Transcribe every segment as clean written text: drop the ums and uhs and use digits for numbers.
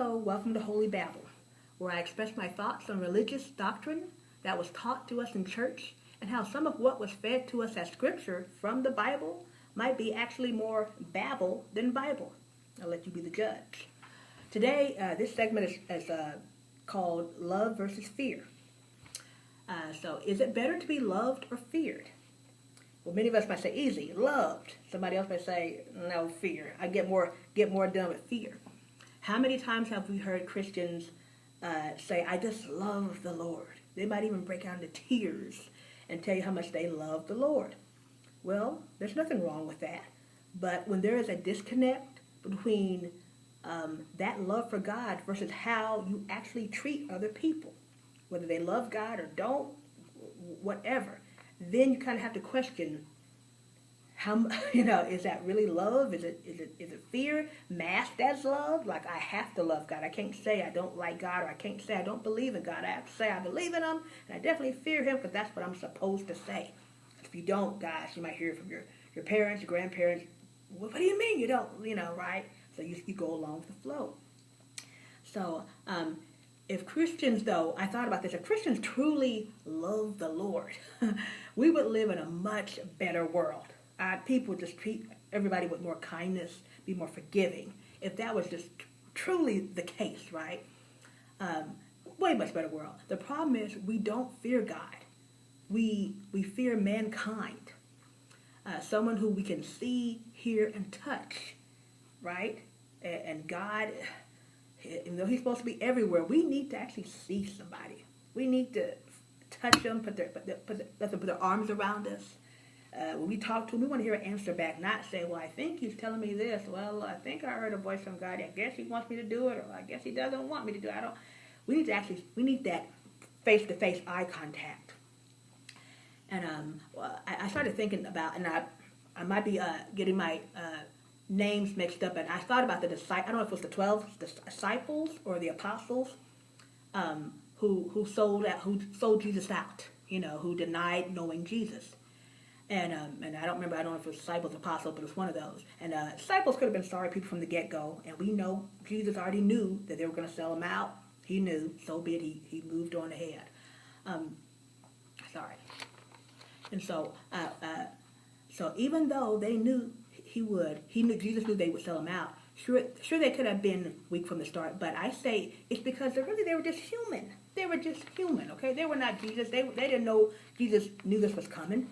Hello, welcome to Holy Babble, where I express my thoughts on religious doctrine that was taught to us in church and how some of what was fed to us as scripture from the Bible might be actually more babble than Bible. I'll let you be the judge. Today, this segment is called Love versus Fear. So, is it better to be loved or feared? Well, many of us might say easy, loved. Somebody else might say, no, fear. I get more done with fear. How many times have we heard Christians say, I just love the Lord? They might even break out into tears and tell you how much they love the Lord. Well, there's nothing wrong with that. But when there is a disconnect between that love for God versus how you actually treat other people, whether they love God or don't, whatever, then you kind of have to question how, is that really love? Is it fear masked as love? Like, I have to love God. I can't say I don't like God, or I can't say I don't believe in God. I have to say I believe in Him, and I definitely fear Him because that's what I'm supposed to say. If you don't, guys, you might hear from your parents, your grandparents, what do you mean you don't, right? So you go along with the flow. So if Christians, though, I thought about this, if Christians truly love the Lord, we would live in a much better world. People would just treat everybody with more kindness, be more forgiving. If that was just truly the case, right? Way much better world. The problem is we don't fear God. We fear mankind. Someone who we can see, hear, and touch, right? And God, even though He's supposed to be everywhere, we need to actually see somebody. We need to touch them, let them put their arms around us. When we talk to Him, we want to hear an answer back, not say, well, I think He's telling me this. Well, I think I heard a voice from God. I guess He wants me to do it, or I guess He doesn't want me to do it. We need that face-to-face eye contact. And I started thinking about, and I might be getting my names mixed up, and I thought about the disciples. I don't know if it was the 12 disciples or the apostles who sold Jesus out, who denied knowing Jesus. And I don't know if it was disciples or apostles, but it was one of those. And disciples could have been sorry people from the get-go, and we know Jesus already knew that they were going to sell Him out. He knew, so be it, he moved on ahead. And so even though they knew Jesus knew they would sell Him out. Sure they could have been weak from the start, but I say it's because they were just human. They were just human, okay? They were not Jesus. They didn't know Jesus knew this was coming.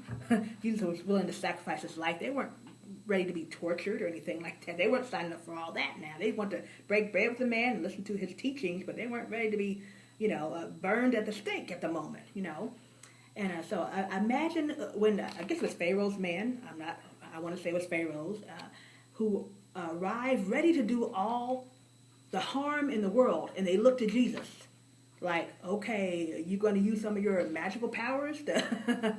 Jesus was willing to sacrifice His life. They weren't ready to be tortured or anything like that. They weren't signing up for all that now. They want to break bread with the man and listen to His teachings, but they weren't ready to be, burned at the stake at the moment, And so I imagine when, I guess it was Pharaoh's men, I want to say it was Pharaoh's, who arrived ready to do all the harm in the world, and they looked to Jesus. Like, okay, you going to use some of your magical powers to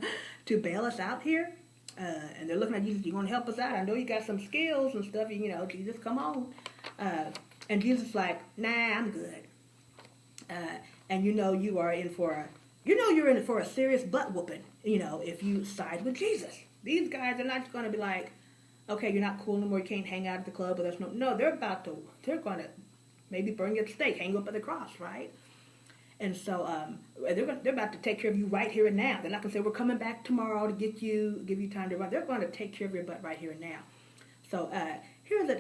bail us out here? And they're looking at Jesus, you going to help us out? I know you got some skills and stuff, Jesus, come on. And Jesus is like, nah, I'm good. And you're in for a serious butt whooping, if you side with Jesus. These guys are not just going to be like, okay, you're not cool anymore, you can't hang out at the club with us. No, they're going to maybe burn you at the stake, hang you up at the cross, right? And so they're about to take care of you right here and now. They're not going to say, we're coming back tomorrow to give you time to run. They're going to take care of your butt right here and now. So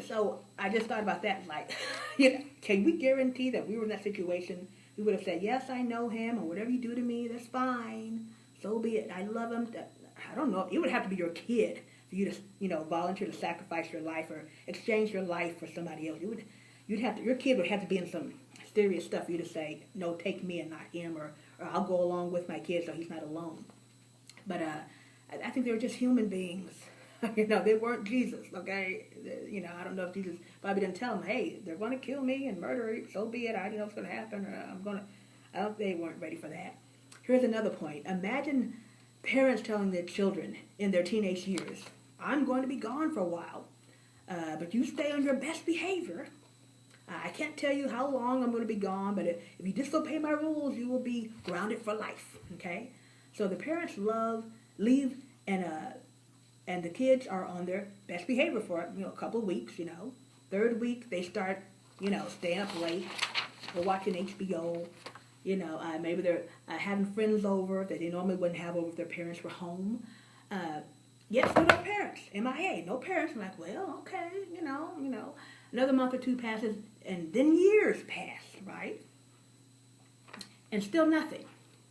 so I just thought about that, like, can we guarantee that we were in that situation, we would have said, yes, I know Him, and whatever you do to me, that's fine. So be it. I love Him. I don't know. It would have to be your kid for you to, volunteer to sacrifice your life or exchange your life for somebody else. Your kid would have to be in some serious stuff for you to say, no, take me and not him, or I'll go along with my kid so he's not alone. But I think they were just human beings. They weren't Jesus, okay? I don't know if Jesus probably didn't tell them, hey, they're going to kill me and murder me, so be it. I don't know what's going to happen, or I don't think they weren't ready for that. Here's another point. Imagine parents telling their children in their teenage years, I'm going to be gone for a while, but you stay on your best behavior. I can't tell you how long I'm going to be gone, but if you disobey my rules, you will be grounded for life, okay? So the parents leave, and the kids are on their best behavior for a couple of weeks, Third week, they start staying up late or watching HBO. Maybe they're having friends over that they normally wouldn't have over if their parents were home. Yes, no parents. MIA, no parents. I'm like, well, okay, Another month or two passes, and then years pass, right? And still nothing.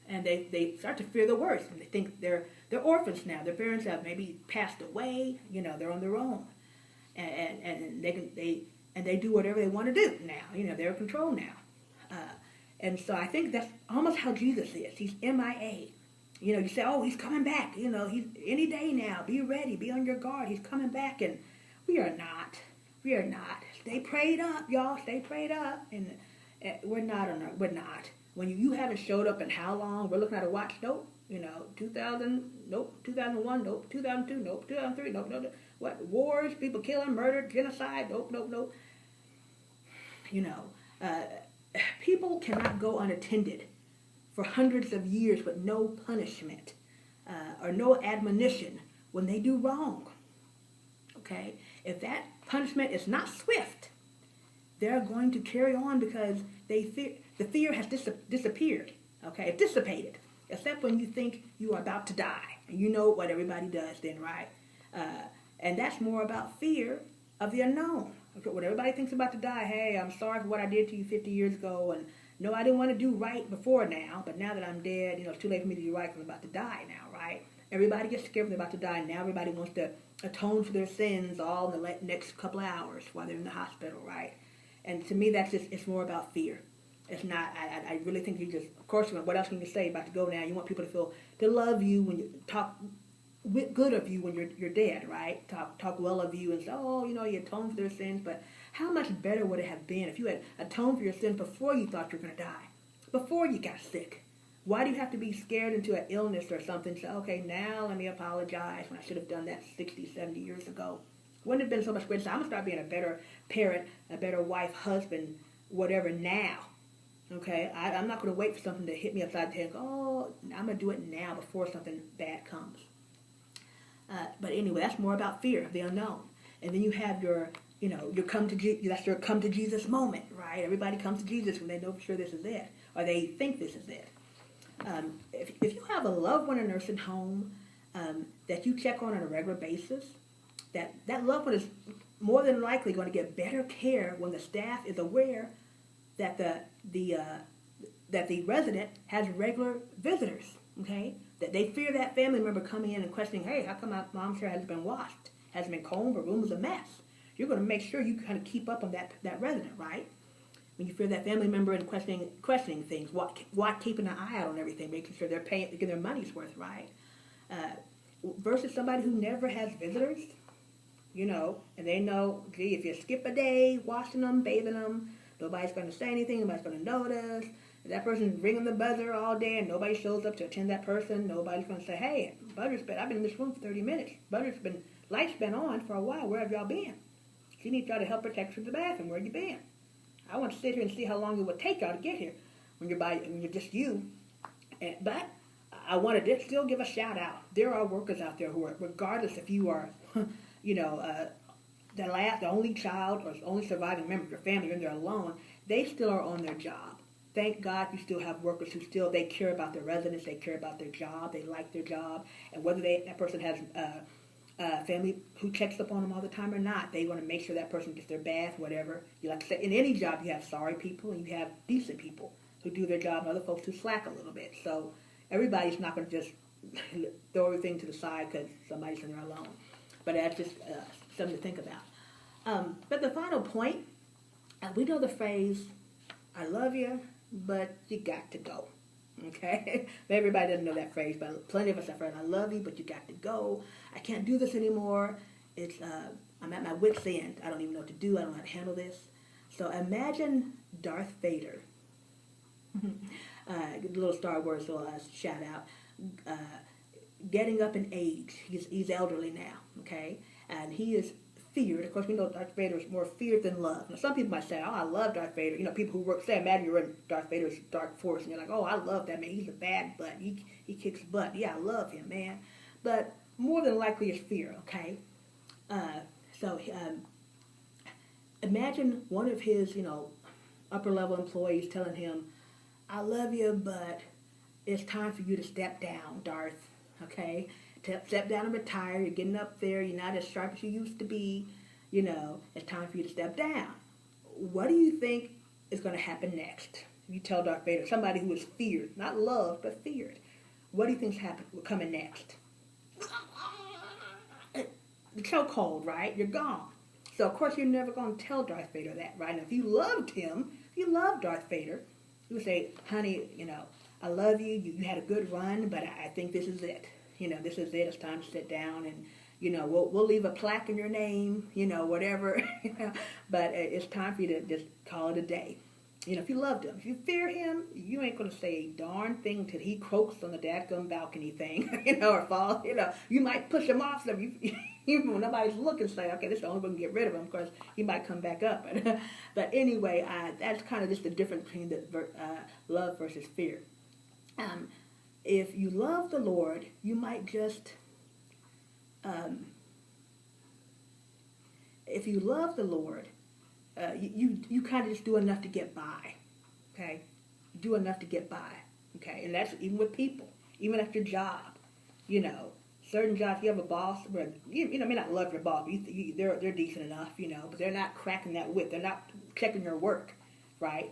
And they start to fear the worst, and they think they're orphans now. Their parents have maybe passed away. They're on their own, and they do whatever they want to do now. They're in control now. And so I think that's almost how Jesus is. He's MIA. You say, oh, he's coming back. He's any day now. Be ready. Be on your guard. He's coming back. And we are not. We are not. Stay prayed up, y'all. Stay prayed up. And we're not. We're not. When you haven't showed up in how long? We're looking at a watch. Nope. 2000. Nope. 2001. Nope. 2002. Nope. 2003. Nope. Nope. What? Wars, people killing, murder, genocide. Nope. Nope. Nope. People cannot go unattended for hundreds of years with no punishment or no admonition when they do wrong. Okay? If that punishment is not swift, they're going to carry on because the fear has disappeared. Okay? It's dissipated. Except when you think you are about to die. And you know what everybody does then, right? And that's more about fear of the unknown. When everybody thinks about to die, hey, I'm sorry for what I did to you 50 years ago, and no, I didn't want to do right before now, but now that I'm dead, it's too late for me to do right because I'm about to die now, right? Everybody gets scared when they're about to die, and now everybody wants to atone for their sins all in the next couple of hours while they're in the hospital, right? And to me, it's more about fear. It's not, I really think you just, of course, what else can you say about to go now? You want people to love you when you talk good of you when you're dead, right? Talk well of you and say, oh, you atoned for their sins. But how much better would it have been if you had atoned for your sins before you thought you were going to die, before you got sick? Why do you have to be scared into an illness or something? So, okay, now let me apologize when I should have done that 60, 70 years ago. Wouldn't have been so much greater. So I'm going to start being a better parent, a better wife, husband, whatever now. Okay? I'm not going to wait for something to hit me upside the head and go, oh, I'm going to do it now before something bad comes. But anyway, that's more about fear of the unknown. And then you have your come to Jesus moment, right? Everybody comes to Jesus when they know for sure this is it, or they think this is it. If you have a loved one in a nursing home that you check on a regular basis, that loved one is more than likely going to get better care when the staff is aware that the resident has regular visitors. Okay. That they fear that family member coming in and questioning, hey, how come my mom's hair hasn't been washed, hasn't been combed, her room is a mess? You're going to make sure you kind of keep up on that resident, right? When you fear that family member and questioning things, why keeping an eye out on everything, making sure they're getting their money's worth, right? Versus somebody who never has visitors, and they know, gee, if you skip a day washing them, bathing them, nobody's going to say anything, nobody's going to notice. That person's ringing the buzzer all day and nobody shows up to attend that person. Nobody's going to say, hey, I've been in this room for 30 minutes. Lights been on for a while. Where have y'all been? She needs y'all to help protect her to the bathroom. Where you been? I want to sit here and see how long it would take y'all to get here when you're just you. But I want to still give a shout out. There are workers out there who are, regardless if you are, the only child or only surviving member of your family, you're in there alone, they still are on their job. Thank God you still have workers who they care about their residents, they care about their job, they like their job, and whether that person has family who checks up on them all the time or not, they want to make sure that person gets their bath, whatever. You like to say, in any job you have sorry people and you have decent people who do their job and other folks who slack a little bit. So everybody's not going to just throw everything to the side because somebody's in there alone. But that's just something to think about. But the final point, we know the phrase, I love you, but you got to go. Okay? Everybody doesn't know that phrase, but plenty of us have heard, I love you, but you got to go. I can't do this anymore. I'm at my wit's end. I don't even know what to do. I don't know how to handle this. So imagine Darth Vader. A little Star Wars shout out. Getting up in age. He's elderly now, okay? And he is feared. Of course, we know Darth Vader is more feared than loved. Now, some people might say, oh, I love Darth Vader. People who imagine you're in Darth Vader's dark force, and you're like, oh, I love that man. He's a bad butt. He kicks butt. Yeah, I love him, man. But more than likely it's fear, okay? imagine one of his, upper level employees telling him, I love you, but it's time for you to step down, Darth. Okay? Step down and retire. You're getting up there. You're not as sharp as you used to be. It's time for you to step down. What do you think is going to happen next? You tell Darth Vader, somebody who is feared, not loved, but feared. What do you think's coming next? The chokehold, right? You're gone. So, of course, you're never going to tell Darth Vader that, right? Now, if you loved him, if you loved Darth Vader, you would say, honey, I love you. You had a good run, but I think this is it. This is it. It's time to sit down and, we'll leave a plaque in your name, whatever. But it's time for you to just call it a day. If you loved him, if you fear him, you ain't going to say a darn thing till he croaks on the dadgum balcony thing, or fall. You might push him off, so even when nobody's looking, say, okay, this is the only way we can get rid of him, because he might come back up. But anyway, that's kind of just the difference between the love versus fear. If you love the Lord, you might just, if you love the Lord, you kind of just do enough to get by, okay? Do enough to get by, okay? And that's even with people, even at your job, certain jobs, you have a boss where, may not love your boss, but they're decent enough, but they're not cracking that whip. They're not checking your work, right?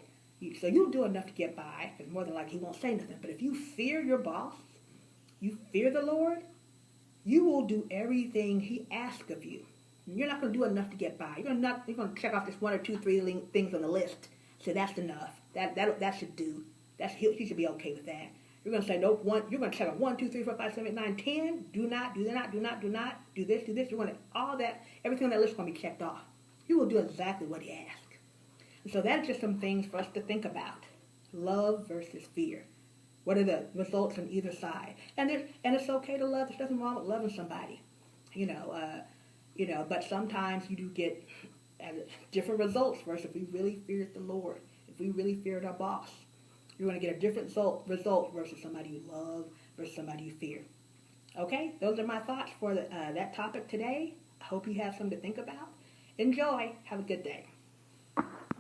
So you'll do enough to get by, because more than likely he won't say nothing. But if you fear your boss, you fear the Lord, you will do everything he asks of you. You're not going to do enough to get by. You're going to check off just 1 or 2, 3 things on the list. So that's enough. That should do. He should be okay with that. You're going to say, nope, you're going to check off 1, 2, 3, 4, 5, 7, 8, 9, 10. Do not, do not, do not, do not, do this, do this. You're going to, all that, everything on that list is going to be checked off. You will do exactly what he asks. And so that's just some things for us to think about. Love versus fear. What are the results on either side? And it's okay to love. There's nothing wrong with loving somebody. But sometimes you do get different results versus if we really feared the Lord, if we really feared our boss. You're going to get a different result versus somebody you love versus somebody you fear. Okay, those are my thoughts for that topic today. I hope you have something to think about. Enjoy. Have a good day.